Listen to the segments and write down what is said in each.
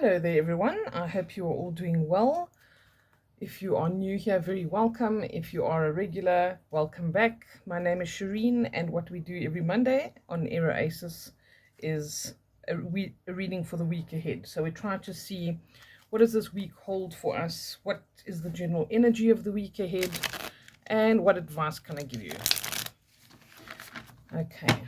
Hello there everyone, I hope you are all doing well. If you are new here, very welcome. If you are a regular, welcome back. My name is Shireen, and what we do every Monday on Era Aces is a reading for the week ahead. So we try to see what does this week hold for us, what is the general energy of the week ahead, and what advice can I give you. Okay.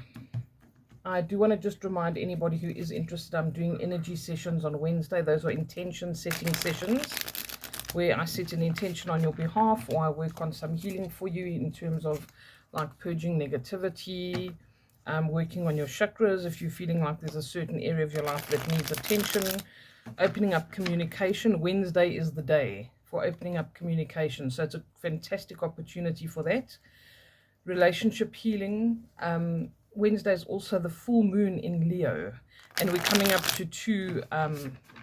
I do want to just remind anybody who is interested, I'm doing energy sessions on Wednesday. Those are intention setting sessions where I set an intention on your behalf, or I work on some healing for you in terms of like purging negativity, working on your chakras if you're feeling like there's a certain area of your life that needs attention, opening up communication. Wednesday is the day for opening up communication, so it's a fantastic opportunity for that. Relationship healing. Wednesday is also the full moon in Leo, and we're coming up to two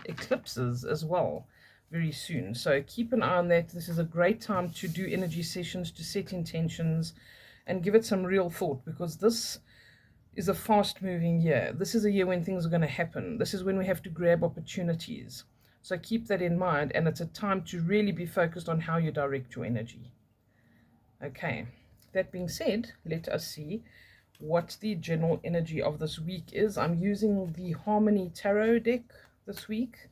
eclipses as well very soon, so keep an eye on that. This is a great time to do energy sessions, to set intentions and give it some real thought, because this is a fast moving year. This is a year when things are going to happen. This is when we have to grab opportunities, so keep that in mind, and it's a time to really be focused on how you direct your energy. Okay, that being said, let us see what the general energy of this week is. I'm using the Harmony Tarot deck this week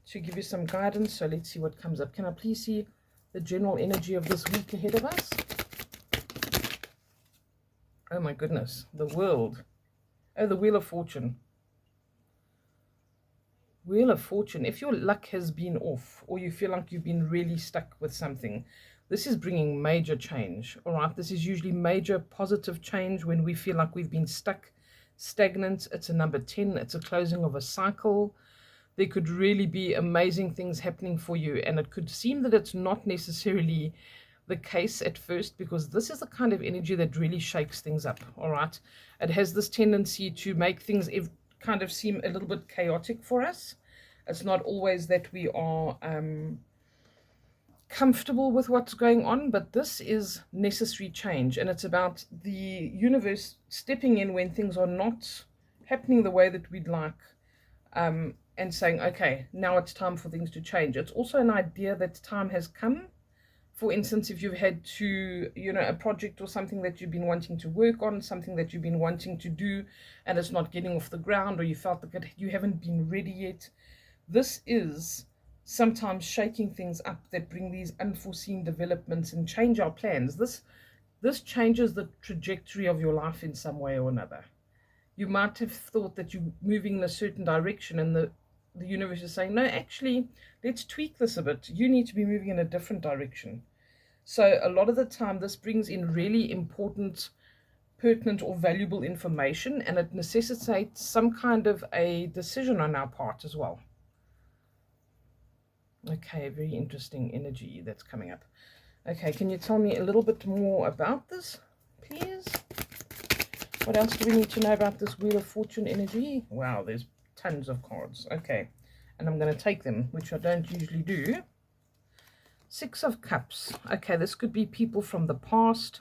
to give you some guidance. So let's see what comes up. Can I please see the general energy of this week ahead of us? Oh my goodness, the World. Oh, the Wheel of Fortune. Wheel of Fortune. If your luck has been off, or you feel like you've been really stuck with something, this is bringing major change. All right, this is usually major positive change when we feel like we've been stuck, stagnant. It's a number 10. It's a closing of a cycle. There could really be amazing things happening for you, and it could seem that it's not necessarily the case at first, because this is the kind of energy that really shakes things up. All right, it has this tendency to make things kind of seem a little bit chaotic for us. It's not always that we are comfortable with what's going on, but this is necessary change, and it's about the universe stepping in when things are not happening the way that we'd like, and saying, okay, now it's time for things to change. It's also an idea that time has come. For instance, if you've had to, a project or something that you've been wanting to work on, something that you've been wanting to do, and it's not getting off the ground, or you felt that you haven't been ready yet, this is sometimes shaking things up that bring these unforeseen developments and change our plans. This changes the trajectory of your life in some way or another. You might have thought that you're moving in a certain direction, and the universe is saying, no, actually, let's tweak this a bit. You need to be moving in a different direction. So a lot of the time, this brings in really important, pertinent, or valuable information, and it necessitates some kind of a decision on our part as well. Okay, very interesting energy that's coming up. Okay, can you tell me a little bit more about this, please? What else do we need to know about this Wheel of Fortune energy? Wow, there's tons of cards. Okay, and I'm going to take them, which I don't usually do. Six of Cups. Okay, this could be people from the past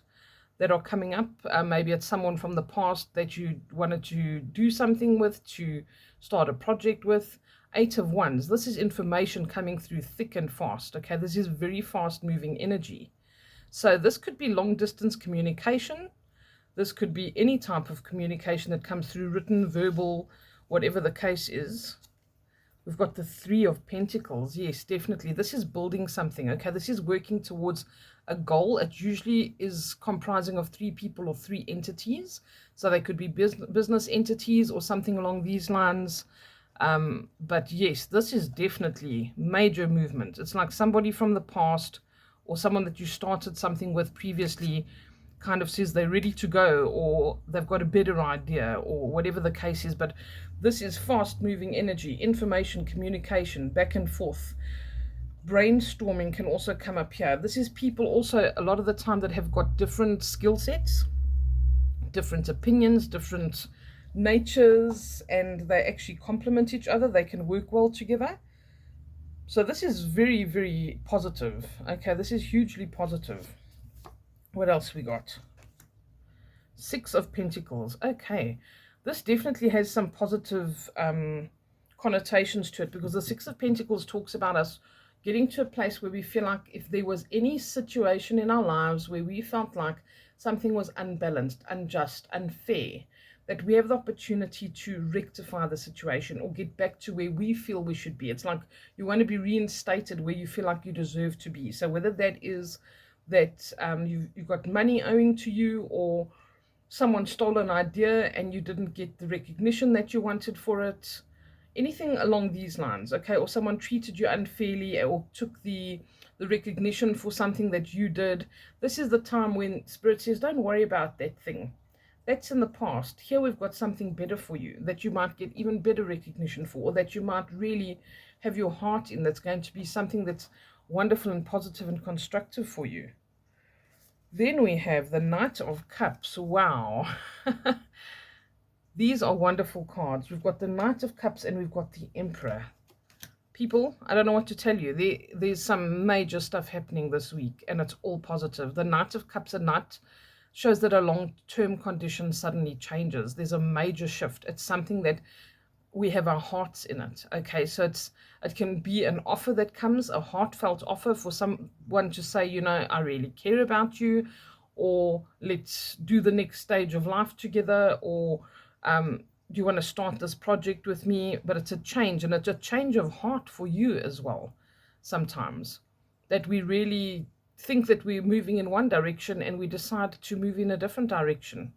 that are coming up. Maybe it's someone from the past that you wanted to do something with, to start a project with. Eight of Wands. This is information coming through thick and fast. Okay, this is very fast moving energy. So this could be long distance communication. This could be any type of communication that comes through, written, verbal, whatever the case is. We've got the Three of Pentacles. Yes, definitely. This is building something. Okay, this is working towards a goal. It usually is comprising of three people or three entities. So they could be business entities or something along these lines. But yes, this is definitely major movement. It's like somebody from the past, or someone that you started something with previously, kind of says they're ready to go, or they've got a better idea, or whatever the case is. But this is fast moving energy, information, communication, back and forth. Brainstorming can also come up here. This is people also a lot of the time that have got different skill sets, different opinions, different natures, and they actually complement each other. They can work well together. So this is very, very positive. Okay, this is hugely positive. What else we got? Six of Pentacles. Okay, this definitely has some positive connotations to it, because the Six of Pentacles talks about us getting to a place where we feel like if there was any situation in our lives where we felt like something was unbalanced, unjust, unfair, that we have the opportunity to rectify the situation or get back to where we feel we should be. It's like you want to be reinstated where you feel like you deserve to be. So whether that is that you've got money owing to you, or someone stole an idea and you didn't get the recognition that you wanted for it, anything along these lines, okay, or someone treated you unfairly or took the recognition for something that you did, this is the time when Spirit says, don't worry about that thing. That's in the past. Here we've got something better for you that you might get even better recognition for, or that you might really have your heart in, that's going to be something that's wonderful and positive and constructive for you. Then we have the Knight of Cups. Wow. These are wonderful cards. We've got the Knight of Cups and we've got the Emperor. People, I don't know what to tell you. There's some major stuff happening this week, and it's all positive. The Knight of Cups at night shows that a long-term condition suddenly changes. There's a major shift. It's something that we have our hearts in it. Okay, so it can be an offer that comes, a heartfelt offer for someone to say, you know, I really care about you, or let's do the next stage of life together, or do you want to start this project with me? But it's a change, and it's a change of heart for you as well sometimes, that we really think that we're moving in one direction and we decide to move in a different direction.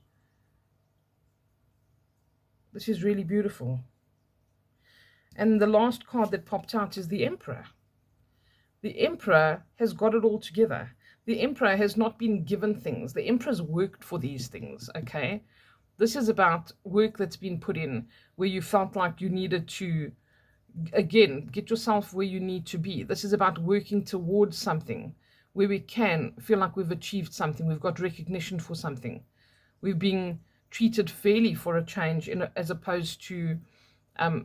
This is really beautiful. And the last card that popped out is the Emperor. The Emperor has got it all together. The Emperor has not been given things. The Emperor's worked for these things, okay? This is about work that's been put in, where you felt like you needed to, again, get yourself where you need to be. This is about working towards something, where we can feel like we've achieved something, we've got recognition for something. We're being treated fairly for a change, as opposed to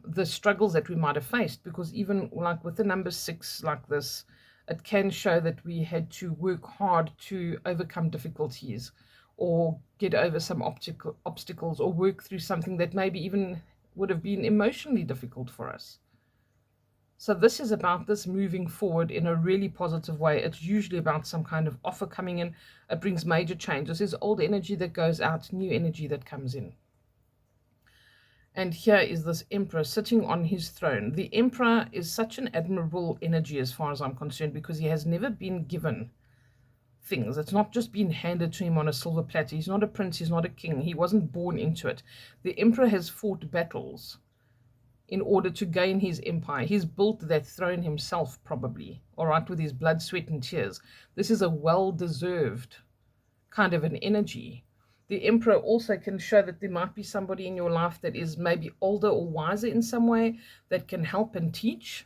the struggles that we might have faced, because even like with the number 6 like this, it can show that we had to work hard to overcome difficulties, or get over some obstacles, or work through something that maybe even would have been emotionally difficult for us. So this is about this moving forward in a really positive way. It's usually about some kind of offer coming in. It brings major changes. There's old energy that goes out, new energy that comes in. And here is this Emperor sitting on his throne. The Emperor is such an admirable energy as far as I'm concerned, because he has never been given things. It's not just been handed to him on a silver platter. He's not a prince, he's not a king. He wasn't born into it. The Emperor has fought battles in order to gain his empire. He's built that throne himself, probably, all right, with his blood, sweat, and tears. This is a well-deserved kind of an energy. The Emperor also can show that there might be somebody in your life that is maybe older or wiser in some way, that can help and teach.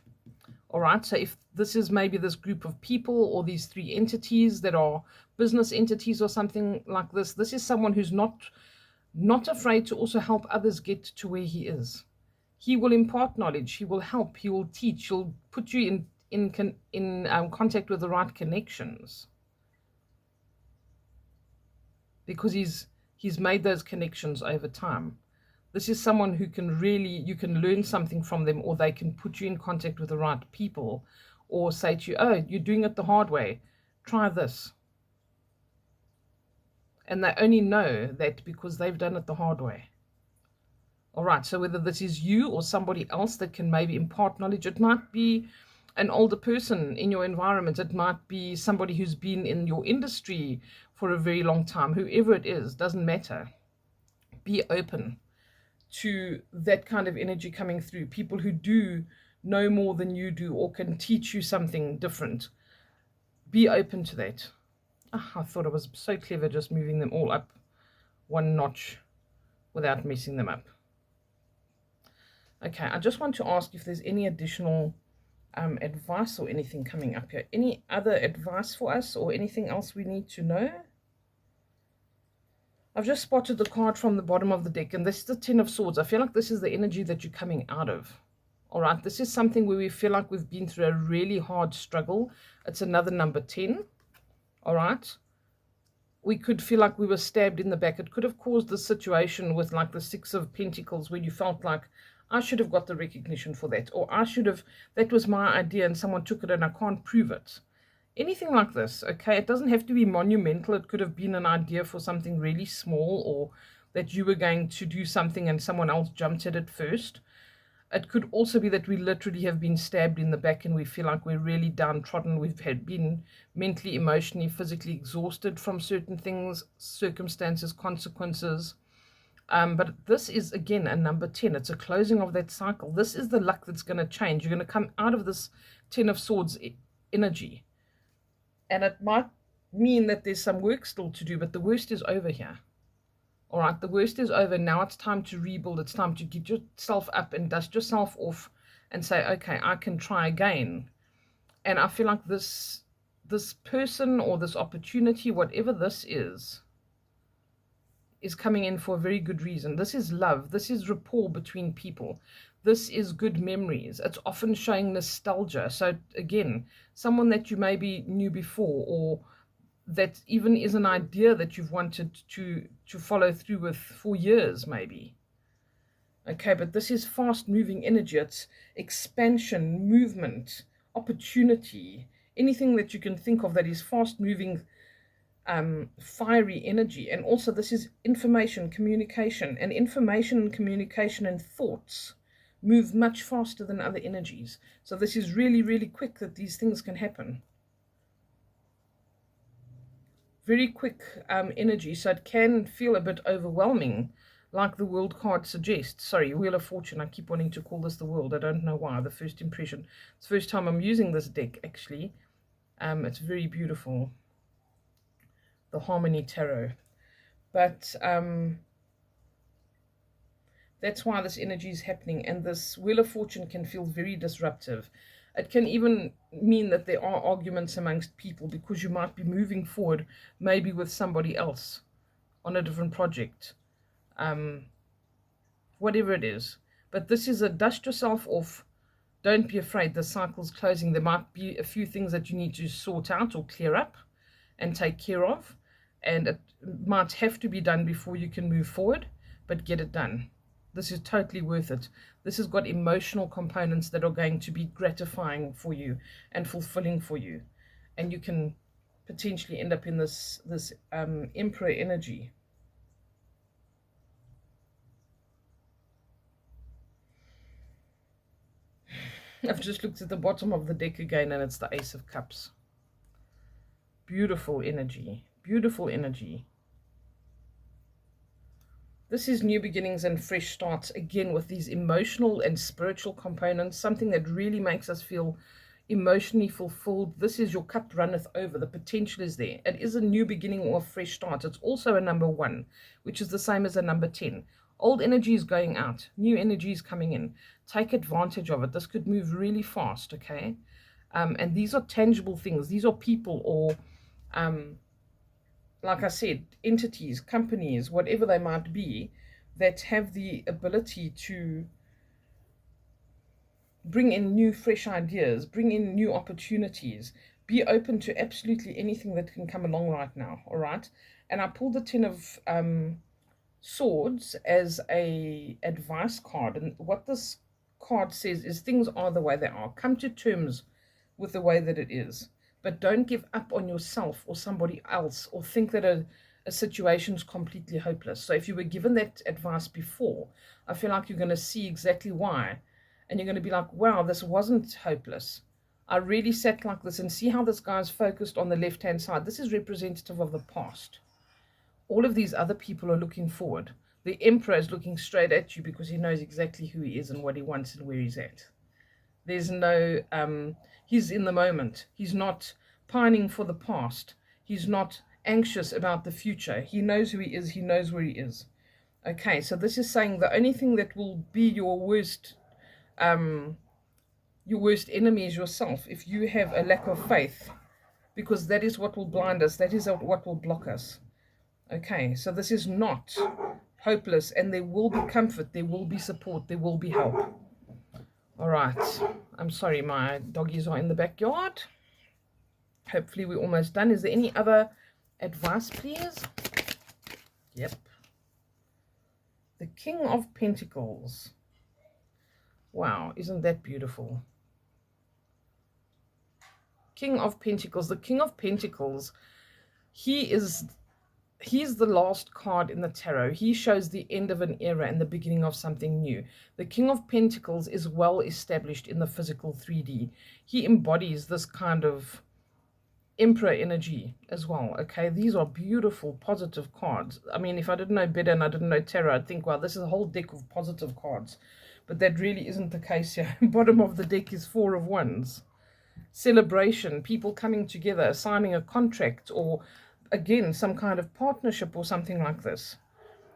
All right, so if this is maybe this group of people, or these 3 entities that are business entities or something like this, this is someone who's not afraid to also help others get to where he is. He will impart knowledge, he will help, he will teach, he'll put you in contact with the right connections, because he's made those connections over time. This is someone who can really, you can learn something from them, or they can put you in contact with the right people, or say to you, oh, you're doing it the hard way, try this. And they only know that because they've done it the hard way. All right, so whether this is you or somebody else that can maybe impart knowledge, it might be an older person in your environment, it might be somebody who's been in your industry for a very long time, whoever it is, doesn't matter. Be open to that kind of energy coming through. People who do know more than you do, or can teach you something different. Be open to that. I thought I was so clever just moving them all up one notch without messing them up. Okay, I just want to ask if there's any additional advice or anything coming up here. Any other advice for us, or anything else we need to know? I've just spotted the card from the bottom of the deck, and this is the 10 of Swords. I feel like this is the energy that you're coming out of. All right, this is something where we feel like we've been through a really hard struggle. It's another number 10. All right. We could feel like we were stabbed in the back. It could have caused the situation with like the 6 of Pentacles, where you felt like, I should have got the recognition for that, or I should have, that was my idea and someone took it and I can't prove it. Anything like this, okay? It doesn't have to be monumental. It could have been an idea for something really small, or that you were going to do something and someone else jumped at it first. It could also be that we literally have been stabbed in the back and we feel like we're really downtrodden. We've been mentally, emotionally, physically exhausted from certain things, circumstances, consequences. But this is, again, a number 10. It's a closing of that cycle. This is the luck that's going to change. You're going to come out of this 10 of Swords energy. And it might mean that there's some work still to do, but the worst is over here. All right, the worst is over. Now it's time to rebuild. It's time to get yourself up and dust yourself off and say, okay, I can try again. And I feel like this person or this opportunity, whatever this is coming in for a very good reason. This is love. This is rapport between people. This is good memories. It's often showing nostalgia. So again, someone that you maybe knew before, or that even is an idea that you've wanted to follow through with for years maybe. Okay, but this is fast moving energy. It's expansion, movement, opportunity, anything that you can think of that is fast moving, fiery energy. And also this is information, communication, and information and communication and thoughts move much faster than other energies. So this is really, really quick that these things can happen. Very quick energy, so it can feel a bit overwhelming, like the World card suggests. Sorry, Wheel of Fortune. I keep wanting to call this the World. I don't know why. The first impression. It's the first time I'm using this deck, actually. It's very beautiful. The Harmony Tarot. But that's why this energy is happening. And this Wheel of Fortune can feel very disruptive. It can even mean that there are arguments amongst people because you might be moving forward maybe with somebody else on a different project. Whatever it is. But this is a dust yourself off. Don't be afraid. The cycle's closing. There might be a few things that you need to sort out or clear up and take care of. And it might have to be done before you can move forward. But get it done. This is totally worth it. This has got emotional components that are going to be gratifying for you and fulfilling for you. And you can potentially end up in this Emperor energy. I've just looked at the bottom of the deck again and it's the Ace of Cups. Beautiful energy. Beautiful energy. This is new beginnings and fresh starts, again, with these emotional and spiritual components, something that really makes us feel emotionally fulfilled. This is your cup runneth over. The potential is there. It is a new beginning or a fresh start. It's also a number 1, which is the same as a number 10. Old energy is going out. New energy is coming in. Take advantage of it. This could move really fast, okay? And these are tangible things. These are people or... like I said, entities, companies, whatever they might be, that have the ability to bring in new, fresh ideas, bring in new opportunities, be open to absolutely anything that can come along right now, all right? And I pulled the 10 of Swords as a advice card, and what this card says is things are the way they are. Come to terms with the way that it is. But don't give up on yourself or somebody else or think that a situation is completely hopeless. So if you were given that advice before, I feel like you're going to see exactly why. And you're going to be like, wow, this wasn't hopeless. I really sat like this, and see how this guy's focused on the left-hand side. This is representative of the past. All of these other people are looking forward. The Emperor is looking straight at you because he knows exactly who he is and what he wants and where he's at. There's no, he's in the moment. He's not pining for the past. He's not anxious about the future. He knows who he is. He knows where he is. Okay, so this is saying the only thing that will be your worst enemy is yourself. If you have a lack of faith, because that is what will blind us. That is what will block us. Okay, so this is not hopeless, and there will be comfort. There will be support. There will be help. All right, I'm sorry, my doggies are in the backyard. Hopefully we're almost done. Is there any other advice, please? Yep. The King of Pentacles. Wow, isn't that beautiful? King of Pentacles. The King of Pentacles, he's the last card in the tarot. He shows the end of an era and the beginning of something new. The King of Pentacles is well established in the physical 3D. He embodies this kind of Emperor energy as well. Okay, these are beautiful positive cards. I mean, if I didn't know better and I didn't know tarot, I'd think, well, this is a whole deck of positive cards, but that really isn't the case here. Bottom of the deck is Four of Wands. Celebration, people coming together, signing a contract, or again some kind of partnership or something like this.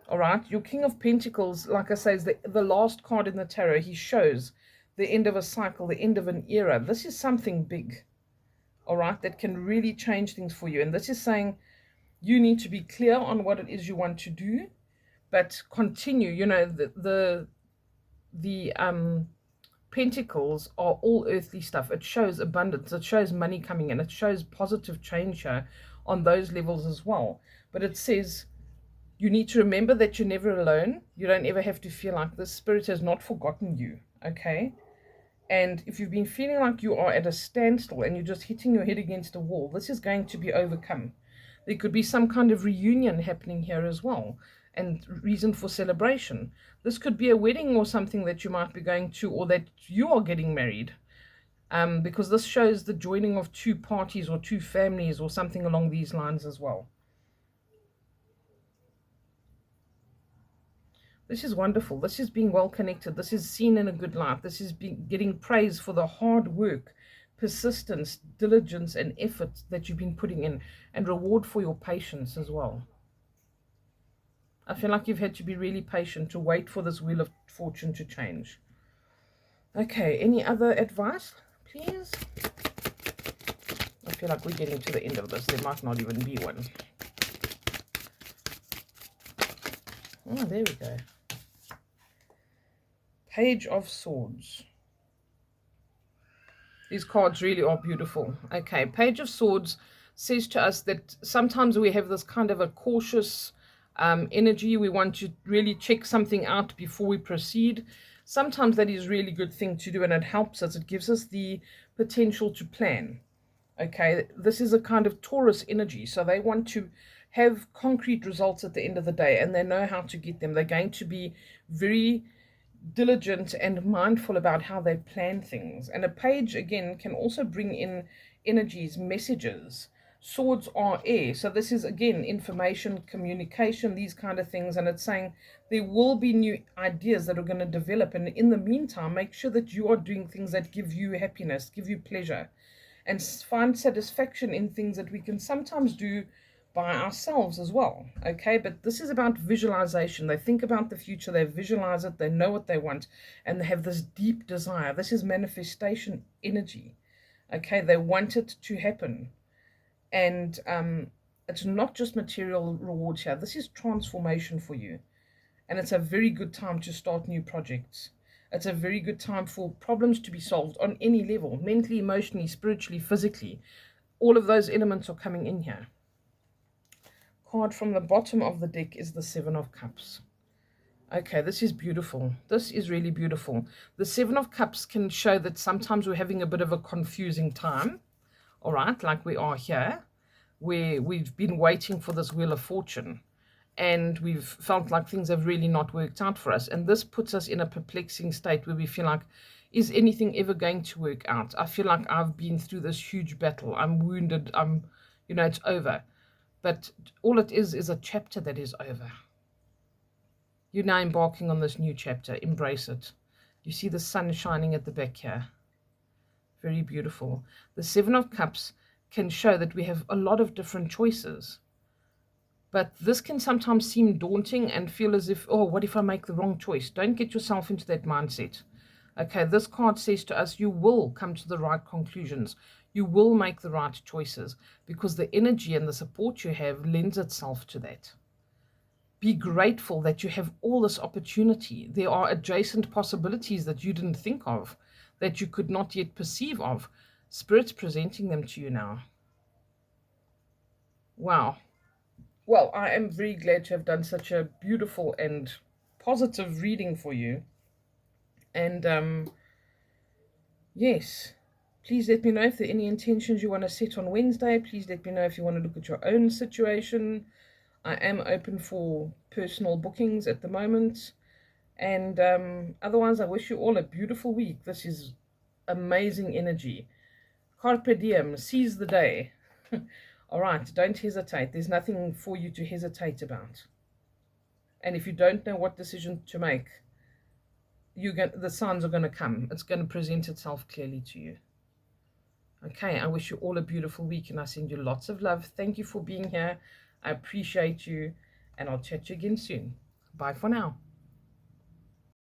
All right, your King of Pentacles, like I say, is the last card in the tarot. He shows the end of a cycle, the end of an era. This is something big, all right, that can really change things for you. And this is saying you need to be clear on what it is you want to do, but continue. You know, the Pentacles are all earthly stuff. It shows abundance, it shows money coming in, it shows positive change here on those levels as well. But it says you need to remember that you're never alone. You don't ever have to feel like this. Spirit has not forgotten you, okay? And if you've been feeling like you are at a standstill and you're just hitting your head against a wall, this is going to be overcome. There could be some kind of reunion happening here as well, and reason for celebration. This could be a wedding or something that you might be going to, or that you are getting married, because this shows the joining of two parties or two families or something along these lines as well. This is wonderful. This is being well connected. This is seen in a good light. This is getting praise for the hard work, persistence, diligence, and effort that you've been putting in, and reward for your patience as well. I feel like you've had to be really patient to wait for this Wheel of Fortune to change. Okay, any other advice, please? I feel like we're getting to the end of this. There might not even be one. Oh, there we go. Page of Swords. These cards really are beautiful. Okay, Page of Swords says to us that sometimes we have this kind of a cautious energy. We want to really check something out before we proceed. Sometimes that is a really good thing to do, and it helps us. It gives us the potential to plan. Okay, this is a kind of Taurus energy, so they want to have concrete results at the end of the day, and they know how to get them. They're going to be very diligent and mindful about how they plan things. And a page, again, can also bring in energies, messages. Swords are air, so this is, again, information, communication, these kind of things. And it's saying there will be new ideas that are going to develop, and in the meantime, make sure that you are doing things that give you happiness, give you pleasure, and find satisfaction in things that we can sometimes do by ourselves as well. Okay, but this is about visualization. They think about the future, they visualize it, they know what they want, and they have this deep desire. This is manifestation energy. Okay, they want it to happen. And it's not just material rewards here. This is transformation for you. And it's a very good time to start new projects. It's a very good time for problems to be solved on any level, mentally, emotionally, spiritually, physically. All of those elements are coming in here. Card from the bottom of the deck is the Seven of Cups. Okay, this is beautiful. This is really beautiful. The Seven of Cups can show that sometimes we're having a bit of a confusing time, all right, like we are here, where we've been waiting for this Wheel of Fortune, and we've felt like things have really not worked out for us. And this puts us in a perplexing state where we feel like, is anything ever going to work out? I feel like I've been through this huge battle. I'm wounded. It's over. But all it is a chapter that is over. You're now embarking on this new chapter. Embrace it. You see the sun shining at the back here. Very beautiful. The Seven of Cups can show that we have a lot of different choices. But this can sometimes seem daunting and feel as if, oh, what if I make the wrong choice? Don't get yourself into that mindset. Okay, this card says to us, you will come to the right conclusions. You will make the right choices, because the energy and the support you have lends itself to that. Be grateful that you have all this opportunity. There are adjacent possibilities that you didn't think of, that you could not yet perceive of. Spirit's presenting them to you now. Wow. Well, I am very glad to have done such a beautiful and positive reading for you. And yes, please let me know if there are any intentions you want to set on Wednesday. Please let me know if you want to look at your own situation. I am open for personal bookings at the moment. And otherwise, I wish you all a beautiful week. This is amazing energy. Carpe diem, seize the day. All right, don't hesitate. There's nothing for you to hesitate about. And if you don't know what decision to make, the signs are going to come. It's going to present itself clearly to you. Okay, I wish you all a beautiful week and I send you lots of love. Thank you for being here. I appreciate you and I'll chat to you again soon. Bye for now.